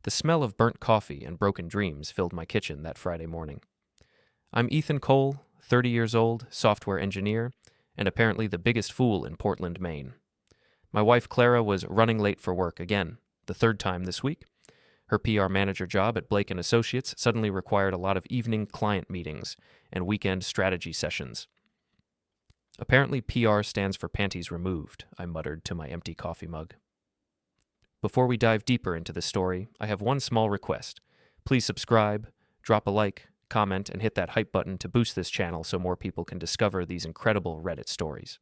The smell of burnt coffee and broken dreams filled my kitchen that Friday morning. I'm Ethan Cole, 30 years old, software engineer, and apparently the biggest fool in Portland, Maine. My wife Clara was running late for work again, the third time this week. Her PR manager job at Blake & Associates suddenly required a lot of evening client meetings and weekend strategy sessions. Apparently PR stands for panties removed, I muttered to my empty coffee mug. Before we dive deeper into this story, I have one small request. Please subscribe, drop a like, comment, and hit that hype button to boost this channel so more people can discover these incredible Reddit stories.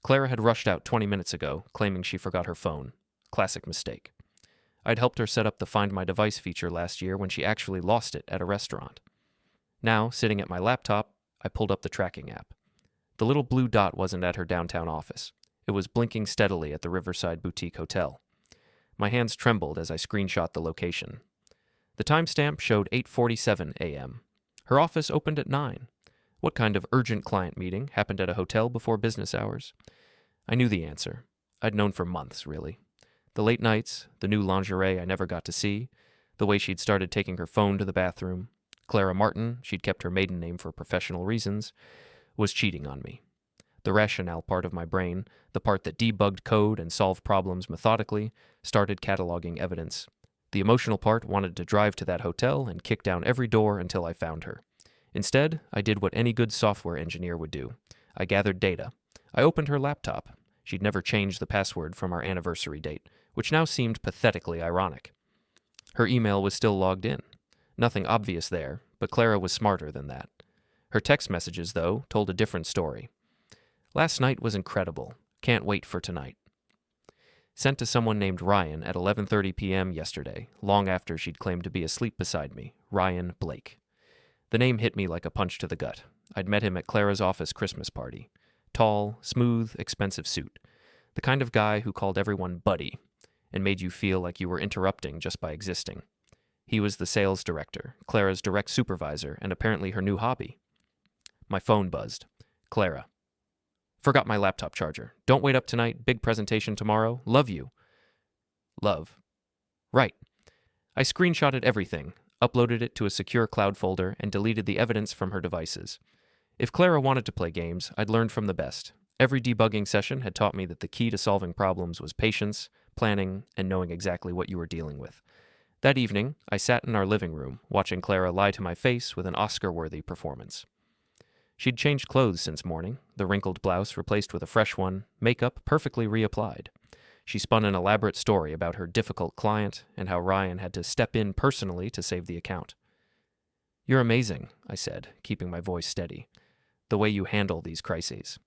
Clara had rushed out 20 minutes ago, claiming she forgot her phone. Classic mistake. I'd helped her set up the Find My Device feature last year when she actually lost it at a restaurant. Now, sitting at my laptop, I pulled up the tracking app. The little blue dot wasn't at her downtown office. It was blinking steadily at the Riverside Boutique Hotel. My hands trembled as I screenshot the location. The timestamp showed 8:47 a.m. Her office opened at 9. What kind of urgent client meeting happened at a hotel before business hours? I knew the answer. I'd known for months, really. The late nights, the new lingerie I never got to see, the way she'd started taking her phone to the bathroom. Clara Martin, she'd kept her maiden name for professional reasons, was cheating on me. The rationale part of my brain, the part that debugged code and solved problems methodically, started cataloging evidence. The emotional part wanted to drive to that hotel and kick down every door until I found her. Instead, I did what any good software engineer would do. I gathered data. I opened her laptop. She'd never changed the password from our anniversary date, which now seemed pathetically ironic. Her email was still logged in. Nothing obvious there, but Clara was smarter than that. Her text messages, though, told a different story. Last night was incredible. Can't wait for tonight. Sent to someone named Ryan at 11:30 p.m. yesterday, long after she'd claimed to be asleep beside me, Ryan Blake. The name hit me like a punch to the gut. I'd met him at Clara's office Christmas party. Tall, smooth, expensive suit. The kind of guy who called everyone buddy and made you feel like you were interrupting just by existing. He was the sales director, Clara's direct supervisor, and apparently her new hobby. My phone buzzed. Clara. Forgot my laptop charger. Don't wait up tonight. Big presentation tomorrow. Love you. Love. Right. I screenshotted everything, uploaded it to a secure cloud folder, and deleted the evidence from her devices. If Clara wanted to play games, I'd learned from the best. Every debugging session had taught me that the key to solving problems was patience, planning, and knowing exactly what you were dealing with. That evening, I sat in our living room, watching Clara lie to my face with an Oscar-worthy performance. She'd changed clothes since morning, the wrinkled blouse replaced with a fresh one, makeup perfectly reapplied. She spun an elaborate story about her difficult client and how Ryan had to step in personally to save the account. You're amazing, I said, keeping my voice steady. The way you handle these crises.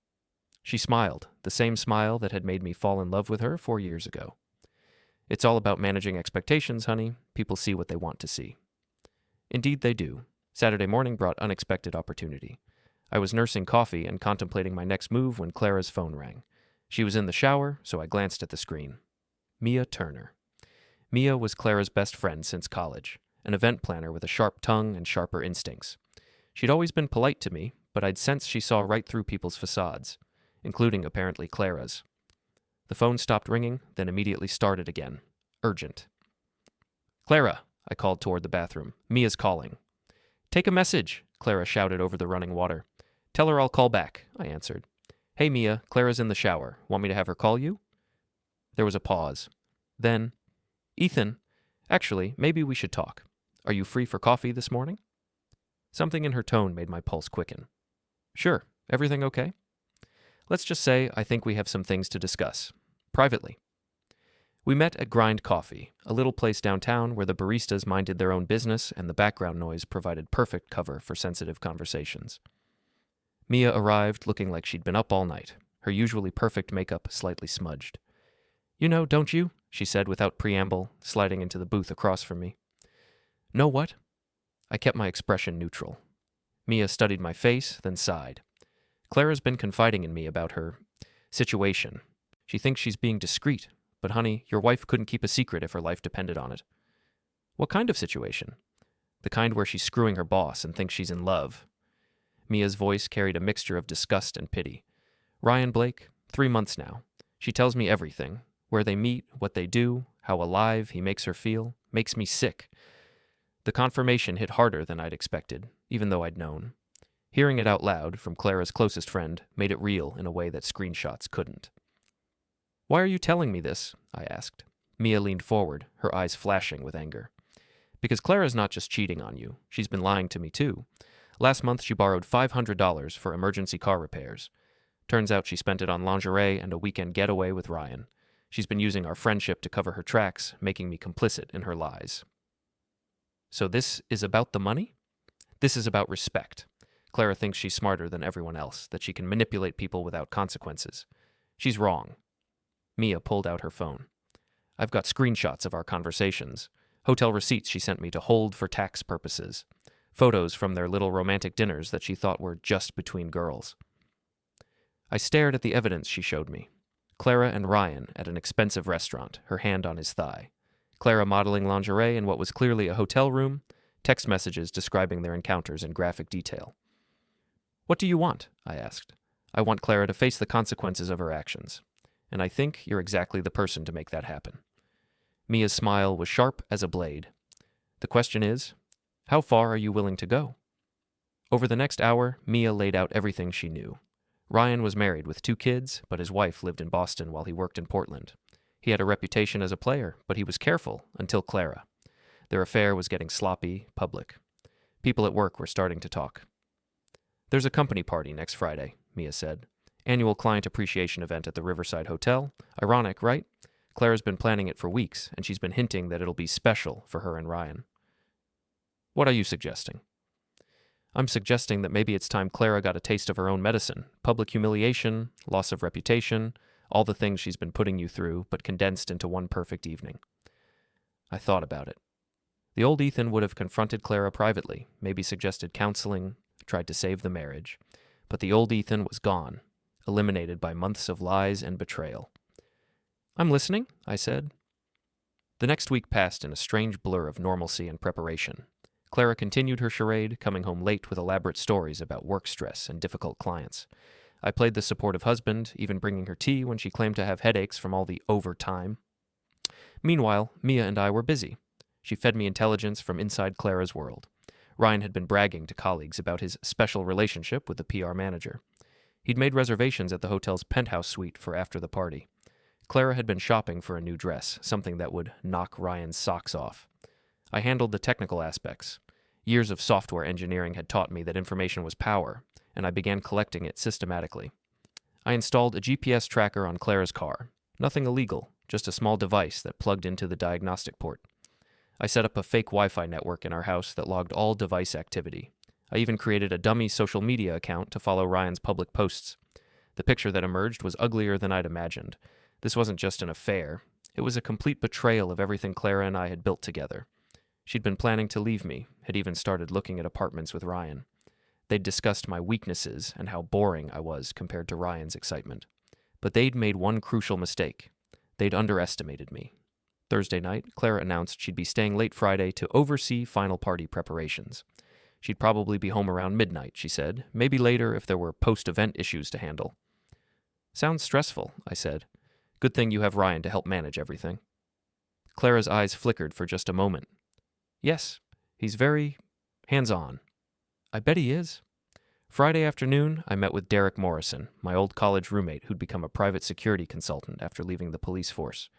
She smiled, the same smile that had made me fall in love with her 4 years ago. It's all about managing expectations, honey. People see what they want to see. Indeed they do. Saturday morning brought unexpected opportunity. I was nursing coffee and contemplating my next move when Clara's phone rang. She was in the shower, so I glanced at the screen. Mia Turner. Mia was Clara's best friend since college, an event planner with a sharp tongue and sharper instincts. She'd always been polite to me, but I'd sensed she saw right through people's facades, including apparently Clara's. The phone stopped ringing, then immediately started again. Urgent. Clara, I called toward the bathroom. Mia's calling. Take a message, Clara shouted over the running water. Tell her I'll call back, I answered. Hey, Mia, Clara's in the shower. Want me to have her call you? There was a pause. Then, Ethan, actually, maybe we should talk. Are you free for coffee this morning? Something in her tone made my pulse quicken. Sure, everything okay? Let's just say I think we have some things to discuss. Privately. We met at Grind Coffee, a little place downtown where the baristas minded their own business and the background noise provided perfect cover for sensitive conversations. Mia arrived looking like she'd been up all night, her usually perfect makeup slightly smudged. You know, don't you? She said without preamble, sliding into the booth across from me. Know what? I kept my expression neutral. Mia studied my face, then sighed. Clara's been confiding in me about her situation. She thinks she's being discreet, but honey, your wife couldn't keep a secret if her life depended on it. What kind of situation? The kind where she's screwing her boss and thinks she's in love. Mia's voice carried a mixture of disgust and pity. Ryan Blake, 3 months now. She tells me everything. Where they meet, what they do, how alive he makes her feel, makes me sick. The confirmation hit harder than I'd expected, even though I'd known. Hearing it out loud from Clara's closest friend made it real in a way that screenshots couldn't. "Why are you telling me this?" I asked. Mia leaned forward, her eyes flashing with anger. "Because Clara's not just cheating on you. She's been lying to me, too. Last month, she borrowed $500 for emergency car repairs. Turns out she spent it on lingerie and a weekend getaway with Ryan. She's been using our friendship to cover her tracks, making me complicit in her lies." "So this is about the money?" "This is about respect. Clara thinks she's smarter than everyone else, that she can manipulate people without consequences. She's wrong." Mia pulled out her phone. "I've got screenshots of our conversations. Hotel receipts she sent me to hold for tax purposes. Photos from their little romantic dinners that she thought were just between girls." I stared at the evidence she showed me. Clara and Ryan at an expensive restaurant, her hand on his thigh. Clara modeling lingerie in what was clearly a hotel room, text messages describing their encounters in graphic detail. "What do you want?" I asked. "I want Clara to face the consequences of her actions. And I think you're exactly the person to make that happen." Mia's smile was sharp as a blade. "The question is, how far are you willing to go?" Over the next hour, Mia laid out everything she knew. Ryan was married with 2 kids, but his wife lived in Boston while he worked in Portland. He had a reputation as a player, but he was careful until Clara. Their affair was getting sloppy, public. People at work were starting to talk. "There's a company party next Friday," Mia said. "Annual client appreciation event at the Riverside Hotel. Ironic, right? Clara's been planning it for weeks, and she's been hinting that it'll be special for her and Ryan." "What are you suggesting?" "I'm suggesting that maybe it's time Clara got a taste of her own medicine. Public humiliation, loss of reputation, all the things she's been putting you through, but condensed into one perfect evening." I thought about it. The old Ethan would have confronted Clara privately, maybe suggested counseling, tried to save the marriage. But the old Ethan was gone, eliminated by months of lies and betrayal. "I'm listening," I said. The next week passed in a strange blur of normalcy and preparation. Clara continued her charade, coming home late with elaborate stories about work stress and difficult clients. I played the supportive husband, even bringing her tea when she claimed to have headaches from all the overtime. Meanwhile, Mia and I were busy. She fed me intelligence from inside Clara's world. Ryan had been bragging to colleagues about his special relationship with the PR manager. He'd made reservations at the hotel's penthouse suite for after the party. Clara had been shopping for a new dress, something that would knock Ryan's socks off. I handled the technical aspects. Years of software engineering had taught me that information was power, and I began collecting it systematically. I installed a GPS tracker on Clara's car. Nothing illegal, just a small device that plugged into the diagnostic port. I set up a fake Wi-Fi network in our house that logged all device activity. I even created a dummy social media account to follow Ryan's public posts. The picture that emerged was uglier than I'd imagined. This wasn't just an affair. It was a complete betrayal of everything Clara and I had built together. She'd been planning to leave me, had even started looking at apartments with Ryan. They'd discussed my weaknesses and how boring I was compared to Ryan's excitement. But they'd made one crucial mistake. They'd underestimated me. Thursday night, Clara announced she'd be staying late Friday to oversee final party preparations. She'd probably be home around midnight, she said, maybe later if there were post-event issues to handle. "Sounds stressful," I said. "Good thing you have Ryan to help manage everything." Clara's eyes flickered for just a moment. "Yes, he's very hands-on." "I bet he is." Friday afternoon, I met with Derek Morrison, my old college roommate who'd become a private security consultant after leaving the police force.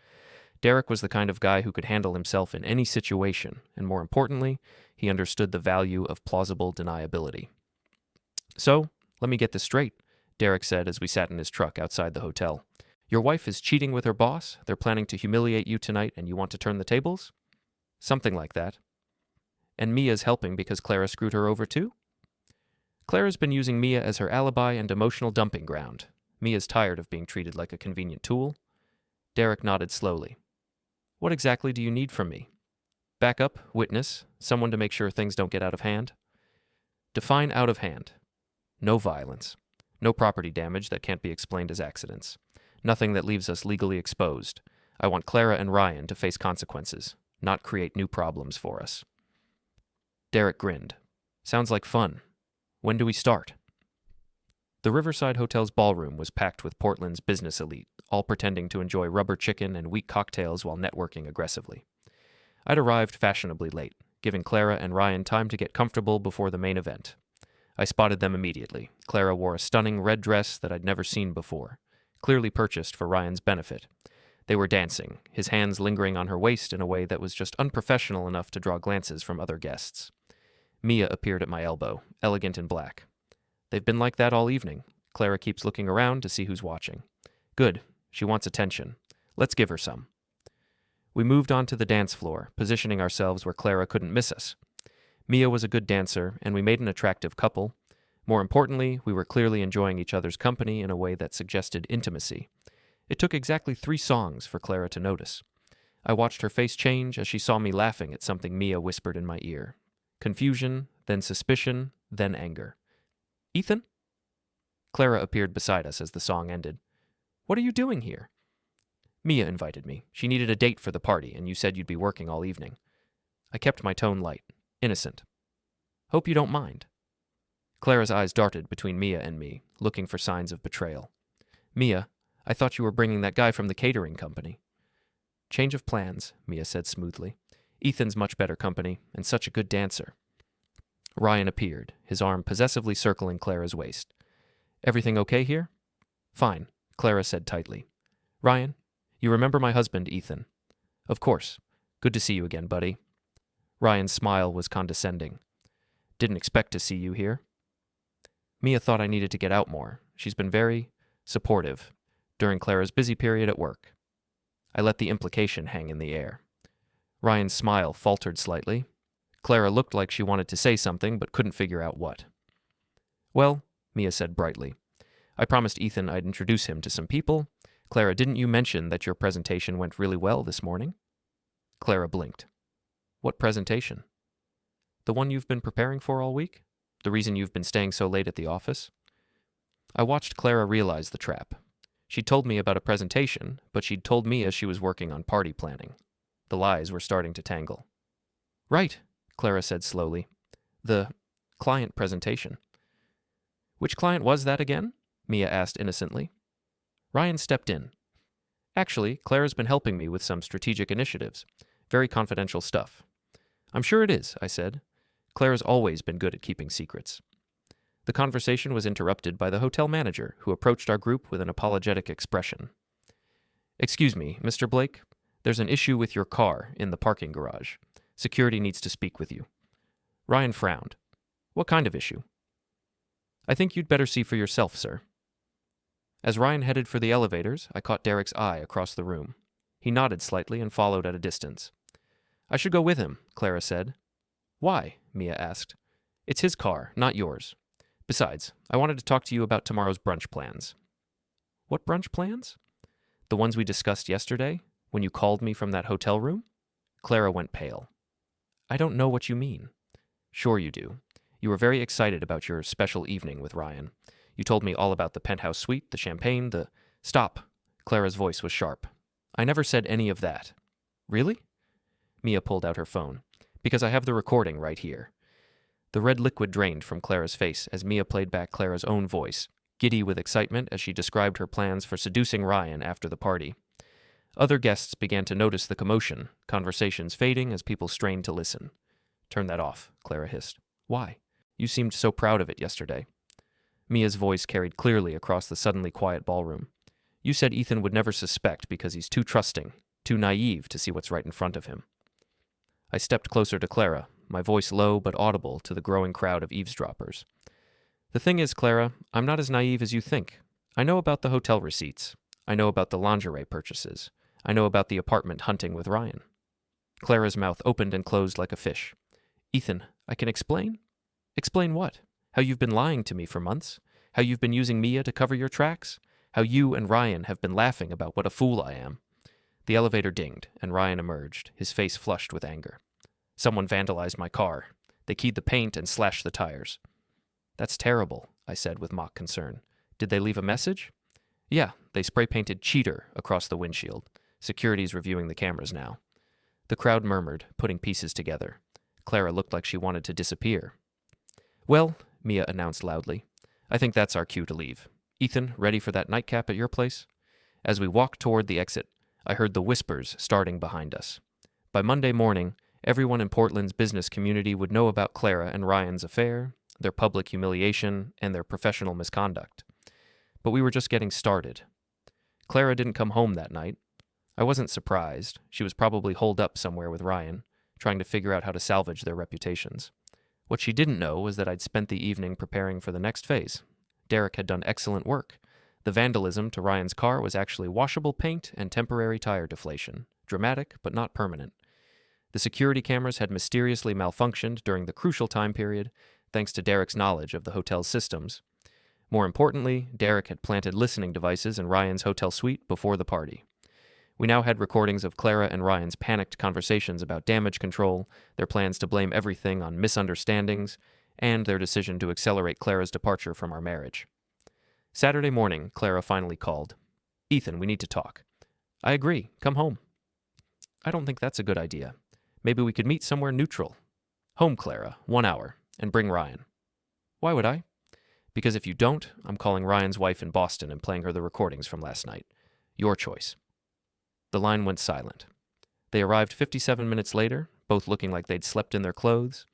Derek was the kind of guy who could handle himself in any situation, and more importantly, he understood the value of plausible deniability. "So, let me get this straight," Derek said as we sat in his truck outside the hotel. "Your wife is cheating with her boss, they're planning to humiliate you tonight, and you want to turn the tables?" "Something like that." "And Mia's helping because Clara screwed her over too?" "Clara's been using Mia as her alibi and emotional dumping ground. Mia's tired of being treated like a convenient tool." Derek nodded slowly. "What exactly do you need from me?" "Backup, witness, someone to make sure things don't get out of hand." "Define out of hand." "No violence. No property damage that can't be explained as accidents. Nothing that leaves us legally exposed. I want Clara and Ryan to face consequences, not create new problems for us." Derek grinned. "Sounds like fun. When do we start?" The Riverside Hotel's ballroom was packed with Portland's business elite, all pretending to enjoy rubber chicken and weak cocktails while networking aggressively. I'd arrived fashionably late, giving Clara and Ryan time to get comfortable before the main event. I spotted them immediately. Clara wore a stunning red dress that I'd never seen before, clearly purchased for Ryan's benefit. They were dancing, his hands lingering on her waist in a way that was just unprofessional enough to draw glances from other guests. Mia appeared at my elbow, elegant in black. They've been like that all evening. Clara keeps looking around to see who's watching. Good. She wants attention. Let's give her some. We moved on to the dance floor, positioning ourselves where Clara couldn't miss us. Mia was a good dancer, and we made an attractive couple. More importantly, we were clearly enjoying each other's company in a way that suggested intimacy. It took exactly 3 songs for Clara to notice. I watched her face change as she saw me laughing at something Mia whispered in my ear. Confusion, then suspicion, then anger. "Ethan?" Clara appeared beside us as the song ended. "What are you doing here?" "Mia invited me. She needed a date for the party, and you said you'd be working all evening." I kept my tone light, innocent. "Hope you don't mind." Clara's eyes darted between Mia and me, looking for signs of betrayal. "Mia, I thought you were bringing that guy from the catering company." "Change of plans," Mia said smoothly. "Ethan's much better company, and such a good dancer." Ryan appeared, his arm possessively circling Clara's waist. "Everything okay here?" "Fine," Clara said tightly. "Ryan, you remember my husband, Ethan?" "Of course. Good to see you again, buddy." Ryan's smile was condescending. "Didn't expect to see you here." Mia thought I needed to get out more. She's been very supportive during Clara's busy period at work. I let the implication hang in the air. Ryan's smile faltered slightly. Clara looked like she wanted to say something but couldn't figure out what. "Well," Mia said brightly, "I promised Ethan I'd introduce him to some people. Clara, didn't you mention that your presentation went really well this morning?" Clara blinked. "What presentation?" "The one you've been preparing for all week? The reason you've been staying so late at the office?" I watched Clara realize the trap. She'd told me about a presentation, but she'd told Mia she was working on party planning. The lies were starting to tangle. "Right," Clara said slowly. "The client presentation." "Which client was that again?" Mia asked innocently. Ryan stepped in. "Actually, Clara's been helping me with some strategic initiatives. Very confidential stuff." "I'm sure it is," I said. Clara's always been good at keeping secrets. The conversation was interrupted by the hotel manager, who approached our group with an apologetic expression. "Excuse me, Mr. Blake. There's an issue with your car in the parking garage. Security needs to speak with you." Ryan frowned. "What kind of issue?" "I think you'd better see for yourself, sir." As Ryan headed for the elevators, I caught Derek's eye across the room. He nodded slightly and followed at a distance. "I should go with him," Clara said. "Why?" Mia asked. "It's his car, not yours. Besides, I wanted to talk to you about tomorrow's brunch plans." "What brunch plans?" "The ones we discussed yesterday, when you called me from that hotel room?" Clara went pale. "I don't know what you mean." "Sure you do. You were very excited about your special evening with Ryan. You told me all about the penthouse suite, the champagne, the—" "Stop." Clara's voice was sharp. "I never said any of that." "Really?" Mia pulled out her phone. "Because I have the recording right here." The red liquid drained from Clara's face as Mia played back Clara's own voice, giddy with excitement as she described her plans for seducing Ryan after the party. Other guests began to notice the commotion, conversations fading as people strained to listen. "Turn that off," Clara hissed. "Why? You seemed so proud of it yesterday." Mia's voice carried clearly across the suddenly quiet ballroom. "You said Ethan would never suspect because he's too trusting, too naive to see what's right in front of him." I stepped closer to Clara, my voice low but audible to the growing crowd of eavesdroppers. "The thing is, Clara, I'm not as naive as you think. I know about the hotel receipts. I know about the lingerie purchases. I know about the apartment hunting with Ryan." Clara's mouth opened and closed like a fish. "Ethan, I can explain?" "Explain what? How you've been lying to me for months? How you've been using Mia to cover your tracks? How you and Ryan have been laughing about what a fool I am?" The elevator dinged, and Ryan emerged, his face flushed with anger. "Someone vandalized my car. They keyed the paint and slashed the tires." "That's terrible," I said with mock concern. "Did they leave a message?" "Yeah, they spray-painted cheater across the windshield. Security's reviewing the cameras now." The crowd murmured, putting pieces together. Clara looked like she wanted to disappear. "Well," Mia announced loudly, I think that's our cue to leave. Ethan, ready for that nightcap at your place? As we walked toward the exit, I heard the whispers starting behind us. By Monday morning, everyone in Portland's business community would know about Clara and Ryan's affair, their public humiliation, and their professional misconduct. But we were just getting started. Clara didn't come home that night. I wasn't surprised. She was probably holed up somewhere with Ryan, trying to figure out how to salvage their reputations. What she didn't know was that I'd spent the evening preparing for the next phase. Derek had done excellent work. The vandalism to Ryan's car was actually washable paint and temporary tire deflation. Dramatic, but not permanent. The security cameras had mysteriously malfunctioned during the crucial time period, thanks to Derek's knowledge of the hotel's systems. More importantly, Derek had planted listening devices in Ryan's hotel suite before the party. We now had recordings of Clara and Ryan's panicked conversations about damage control, their plans to blame everything on misunderstandings, and their decision to accelerate Clara's departure from our marriage. Saturday morning, Clara finally called. "Ethan, we need to talk." "I agree. Come home." "I don't think that's a good idea. Maybe we could meet somewhere neutral." "Home, Clara, 1 hour, and bring Ryan." "Why would I?" "Because if you don't, I'm calling Ryan's wife in Boston and playing her the recordings from last night. Your choice." The line went silent. They arrived 57 minutes later, both looking like they'd slept in their clothes.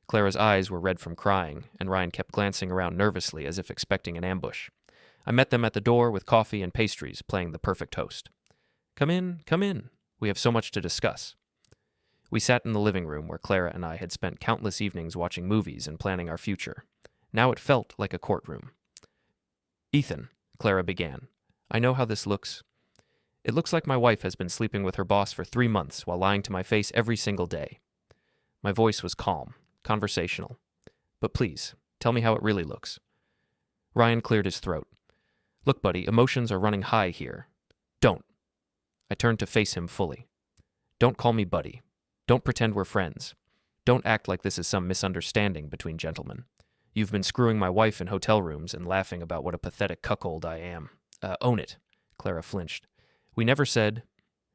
Clara's eyes were red from crying, and Ryan kept glancing around nervously as if expecting an ambush. I met them at the door with coffee and pastries, playing the perfect host. Come in. We have so much to discuss." We sat in the living room where Clara and I had spent countless evenings watching movies and planning our future. Now it felt like a courtroom. "Ethan," Clara began, "I know how this looks. It looks like my wife has been sleeping with her boss for 3 months while lying to my face every single day." My voice was calm, conversational. "But please, tell me how it really looks." Ryan cleared his throat. "Look, buddy, emotions are running high here. Don't." I turned to face him fully. "Don't call me buddy. Don't pretend we're friends. Don't act like this is some misunderstanding between gentlemen. You've been screwing my wife in hotel rooms and laughing about what a pathetic cuckold I am. Own it." Clara flinched. "We never said—"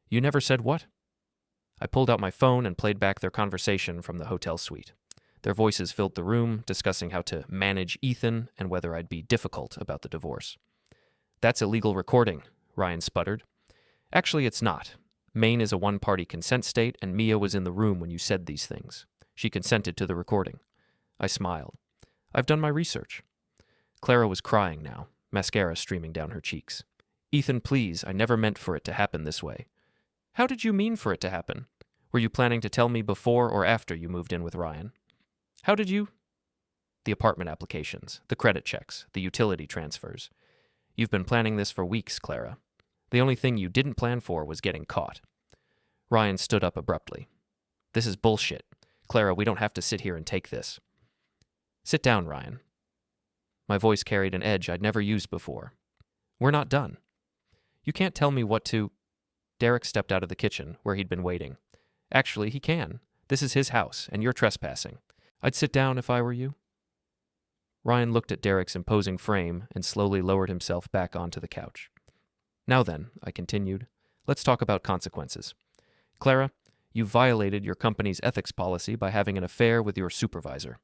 "You never said what?" I pulled out my phone and played back their conversation from the hotel suite. Their voices filled the room, discussing how to manage Ethan and whether I'd be difficult about the divorce. "That's illegal recording," Ryan sputtered. "Actually, it's not. Maine is a one-party consent state, and Mia was in the room when you said these things. She consented to the recording." I smiled. "I've done my research." Clara was crying now, mascara streaming down her cheeks. "Ethan, please, I never meant for it to happen this way." "How did you mean for it to happen? Were you planning to tell me before or after you moved in with Ryan?" "How did you—" "The apartment applications, the credit checks, the utility transfers. You've been planning this for weeks, Clara. The only thing you didn't plan for was getting caught." Ryan stood up abruptly. "This is bullshit. Clara, we don't have to sit here and take this." "Sit down, Ryan." My voice carried an edge I'd never used before. "We're not done. You can't tell me what to—" Derek stepped out of the kitchen, where he'd been waiting. "Actually, he can. This is his house, and you're trespassing. I'd sit down if I were you." Ryan looked at Derek's imposing frame and slowly lowered himself back onto the couch. "Now then," I continued, "let's talk about consequences. Clara, you violated your company's ethics policy by having an affair with your supervisor.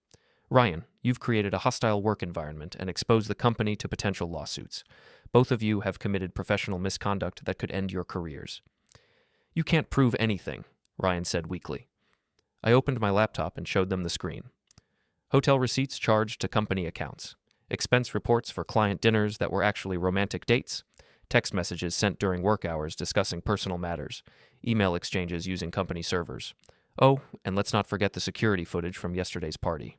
Ryan, you've created a hostile work environment and exposed the company to potential lawsuits. Both of you have committed professional misconduct that could end your careers." "You can't prove anything," Ryan said weakly. I opened my laptop and showed them the screen. Hotel receipts charged to company accounts, expense reports for client dinners that were actually romantic dates, text messages sent during work hours discussing personal matters, email exchanges using company servers. Oh, and let's not forget the security footage from yesterday's party.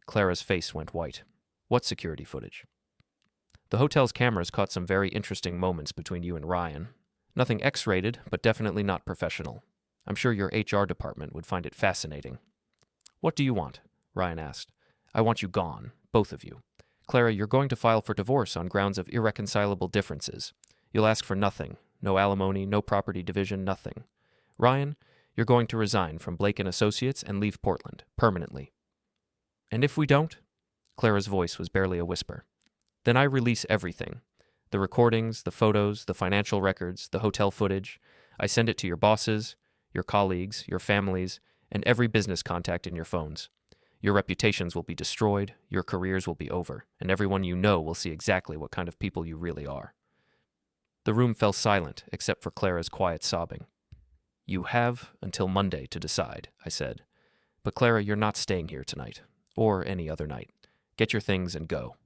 Clara's face went white. "What security footage?" "The hotel's cameras caught some very interesting moments between you and Ryan. Nothing X-rated, but definitely not professional. I'm sure your HR department would find it fascinating." "What do you want?" Ryan asked. "I want you gone, both of you. Clara, you're going to file for divorce on grounds of irreconcilable differences. You'll ask for nothing. No alimony, no property division, nothing. Ryan, you're going to resign from Blake & Associates and leave Portland, permanently." "And if we don't?" Clara's voice was barely a whisper. "Then I release everything. The recordings, the photos, the financial records, the hotel footage. I send it to your bosses, your colleagues, your families, and every business contact in your phones. Your reputations will be destroyed, your careers will be over, and everyone you know will see exactly what kind of people you really are. The room fell silent, except for Clara's quiet sobbing. You have until Monday to decide, I said. But Clara, you're not staying here tonight, or any other night. Get your things and go.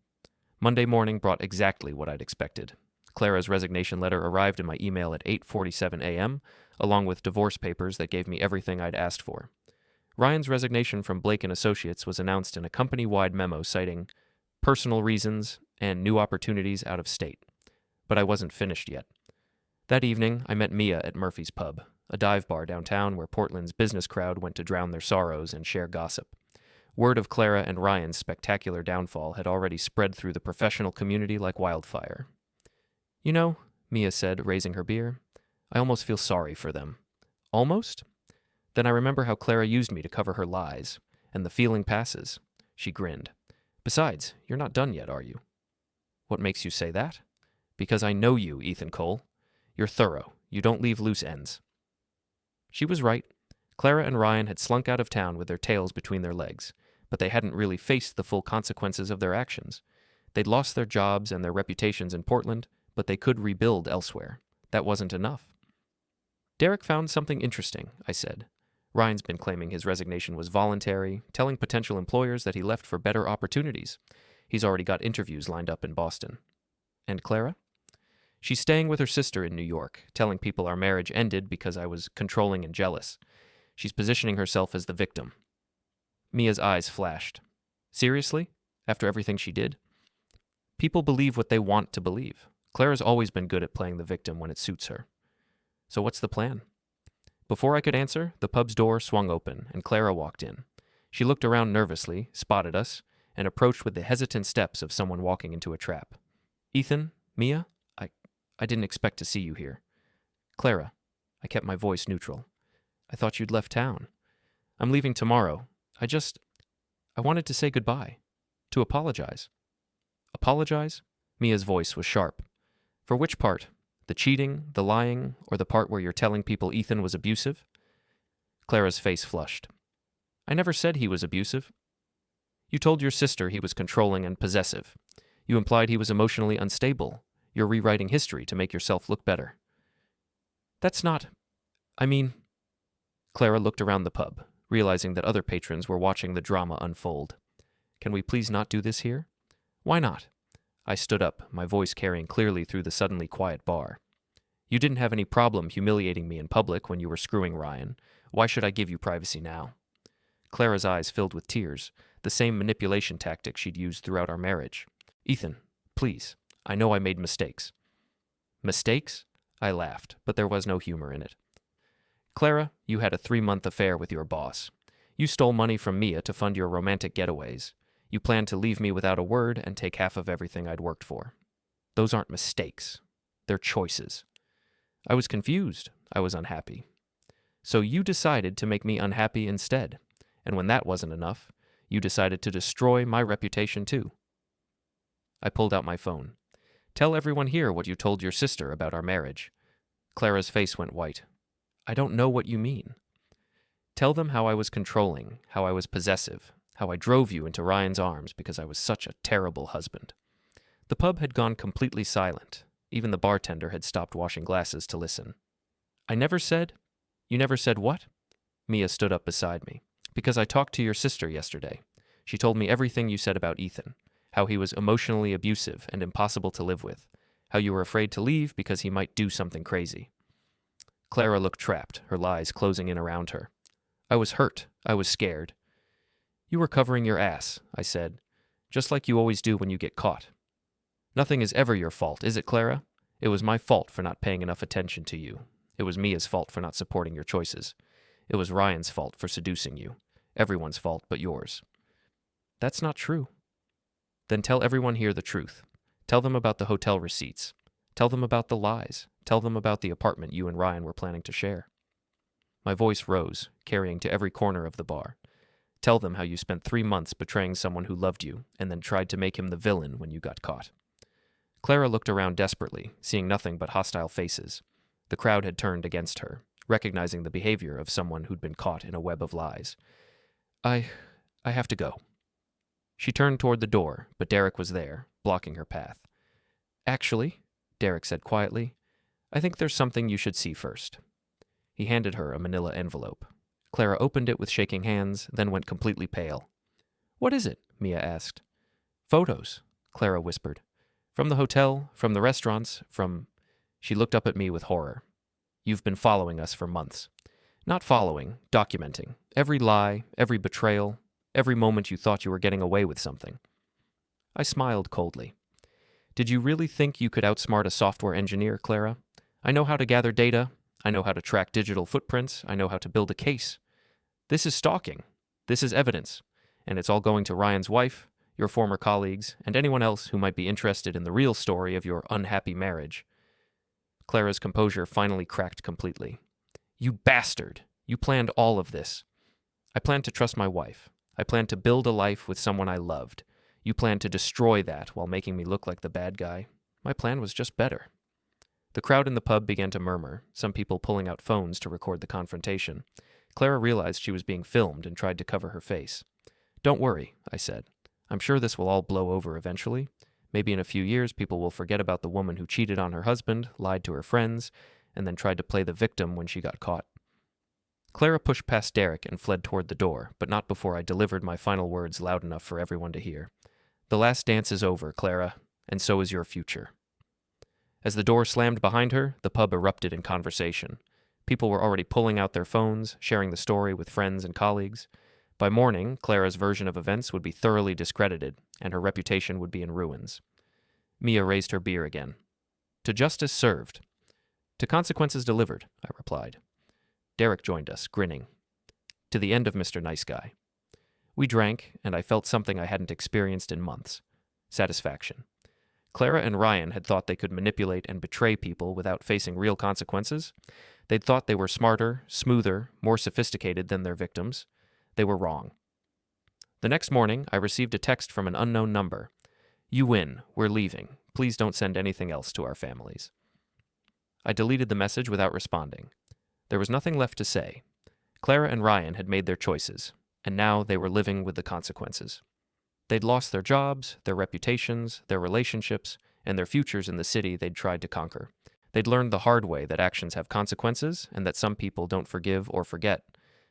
Monday morning brought exactly what I'd expected. Clara's resignation letter arrived in my email at 8:47 a.m., along with divorce papers that gave me everything I'd asked for. Ryan's resignation from Blake & Associates was announced in a company-wide memo citing personal reasons and new opportunities out of state. But I wasn't finished yet. That evening, I met Mia at Murphy's Pub, a dive bar downtown where Portland's business crowd went to drown their sorrows and share gossip. Word of Clara and Ryan's spectacular downfall had already spread through the professional community like wildfire. You know, Mia said, raising her beer, I almost feel sorry for them. Almost? Then I remember how Clara used me to cover her lies, and the feeling passes. She grinned. Besides, you're not done yet, are you? What makes you say that? Because I know you, Ethan Cole. You're thorough. You don't leave loose ends. She was right. Clara and Ryan had slunk out of town with their tails between their legs, but they hadn't really faced the full consequences of their actions. They'd lost their jobs and their reputations in Portland, but they could rebuild elsewhere. That wasn't enough. Derek found something interesting, I said. Ryan's been claiming his resignation was voluntary, telling potential employers that he left for better opportunities. He's already got interviews lined up in Boston. And Clara? She's staying with her sister in New York, telling people our marriage ended because I was controlling and jealous. She's positioning herself as the victim. Mia's eyes flashed. Seriously? After everything she did? People believe what they want to believe. Clara's always been good at playing the victim when it suits her. So what's the plan? Before I could answer, the pub's door swung open, and Clara walked in. She looked around nervously, spotted us, and approached with the hesitant steps of someone walking into a trap. Ethan? Mia? I didn't expect to see you here. Clara. I kept my voice neutral. I thought you'd left town. I'm leaving tomorrow. I wanted to say goodbye. To apologize. Apologize? Mia's voice was sharp. For which part? The cheating, the lying, or the part where you're telling people Ethan was abusive? Clara's face flushed. I never said he was abusive. You told your sister he was controlling and possessive. You implied he was emotionally unstable. You're rewriting history to make yourself look better. That's not... Clara looked around the pub, realizing that other patrons were watching the drama unfold. Can we please not do this here? Why not? I stood up, my voice carrying clearly through the suddenly quiet bar. You didn't have any problem humiliating me in public when you were screwing Ryan. Why should I give you privacy now? Clara's eyes filled with tears, the same manipulation tactic she'd used throughout our marriage. Ethan, please. I know I made mistakes. Mistakes? I laughed, but there was no humor in it. Clara, you had a 3-month affair with your boss. You stole money from Mia to fund your romantic getaways. You planned to leave me without a word and take half of everything I'd worked for. Those aren't mistakes. They're choices. I was confused. I was unhappy. So you decided to make me unhappy instead. And when that wasn't enough, you decided to destroy my reputation too. I pulled out my phone. Tell everyone here what you told your sister about our marriage. Clara's face went white. I don't know what you mean. Tell them how I was controlling, how I was possessive, how I drove you into Ryan's arms because I was such a terrible husband. The pub had gone completely silent. Even the bartender had stopped washing glasses to listen. I never said... You never said what? Mia stood up beside me. Because I talked to your sister yesterday. She told me everything you said about Ethan. How he was emotionally abusive and impossible to live with. How you were afraid to leave because he might do something crazy. Clara looked trapped, her lies closing in around her. I was hurt. I was scared. You were covering your ass, I said. Just like you always do when you get caught. Nothing is ever your fault, is it, Clara? It was my fault for not paying enough attention to you. It was Mia's fault for not supporting your choices. It was Ryan's fault for seducing you. Everyone's fault but yours. That's not true. Then tell everyone here the truth. Tell them about the hotel receipts. Tell them about the lies. Tell them about the apartment you and Ryan were planning to share. My voice rose, carrying to every corner of the bar. Tell them how you spent 3 months betraying someone who loved you and then tried to make him the villain when you got caught. Clara looked around desperately, seeing nothing but hostile faces. The crowd had turned against her, recognizing the behavior of someone who'd been caught in a web of lies. I I have to go. She turned toward the door, but Derek was there, blocking her path. Actually, Derek said quietly, I think there's something you should see first. He handed her a manila envelope. Clara opened it with shaking hands, then went completely pale. What is it? Mia asked. Photos, Clara whispered. From the hotel, from the restaurants, from... She looked up at me with horror. You've been following us for months. Not following, documenting. Every lie, every betrayal, every moment you thought you were getting away with something. I smiled coldly. Did you really think you could outsmart a software engineer, Clara? I know how to gather data. I know how to track digital footprints. I know how to build a case. This is stalking. This is evidence. And it's all going to Ryan's wife, your former colleagues, and anyone else who might be interested in the real story of your unhappy marriage. Clara's composure finally cracked completely. You bastard! You planned all of this. I planned to trust my wife. I planned to build a life with someone I loved. You planned to destroy that while making me look like the bad guy. My plan was just better. The crowd in the pub began to murmur, some people pulling out phones to record the confrontation. Clara realized she was being filmed and tried to cover her face. Don't worry, I said. I'm sure this will all blow over eventually. Maybe in a few years people will forget about the woman who cheated on her husband, lied to her friends, and then tried to play the victim when she got caught. Clara pushed past Derek and fled toward the door, but not before I delivered my final words loud enough for everyone to hear. The last dance is over, Clara, and so is your future. As the door slammed behind her, the pub erupted in conversation. People were already pulling out their phones, sharing the story with friends and colleagues. By morning, Clara's version of events would be thoroughly discredited, and her reputation would be in ruins. Mia raised her beer again. To justice served. To consequences delivered, I replied. Derek joined us, grinning. To the end of Mr. Nice Guy. We drank, and I felt something I hadn't experienced in months. Satisfaction. Clara and Ryan had thought they could manipulate and betray people without facing real consequences. They'd thought they were smarter, smoother, more sophisticated than their victims. They were wrong. The next morning, I received a text from an unknown number. You win. We're leaving. Please don't send anything else to our families. I deleted the message without responding. There was nothing left to say. Clara and Ryan had made their choices, and now they were living with the consequences. They'd lost their jobs, their reputations, their relationships, and their futures in the city they'd tried to conquer. They'd learned the hard way that actions have consequences and that some people don't forgive or forget.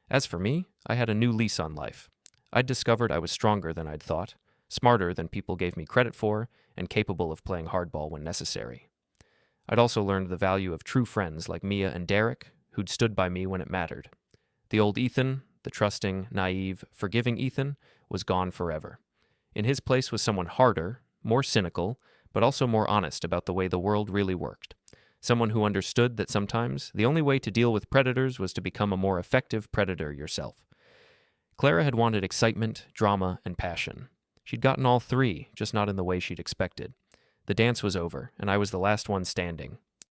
As for me, I had a new lease on life. I'd discovered I was stronger than I'd thought, smarter than people gave me credit for, and capable of playing hardball when necessary. I'd also learned the value of true friends like Mia and Derek, who'd stood by me when it mattered. The old Ethan, the trusting, naive, forgiving Ethan, was gone forever. In his place was someone harder, more cynical, but also more honest about the way the world really worked. Someone who understood that sometimes the only way to deal with predators was to become a more effective predator yourself. Clara had wanted excitement, drama, and passion. She'd gotten all three, just not in the way she'd expected. The dance was over, and I was the last one standing,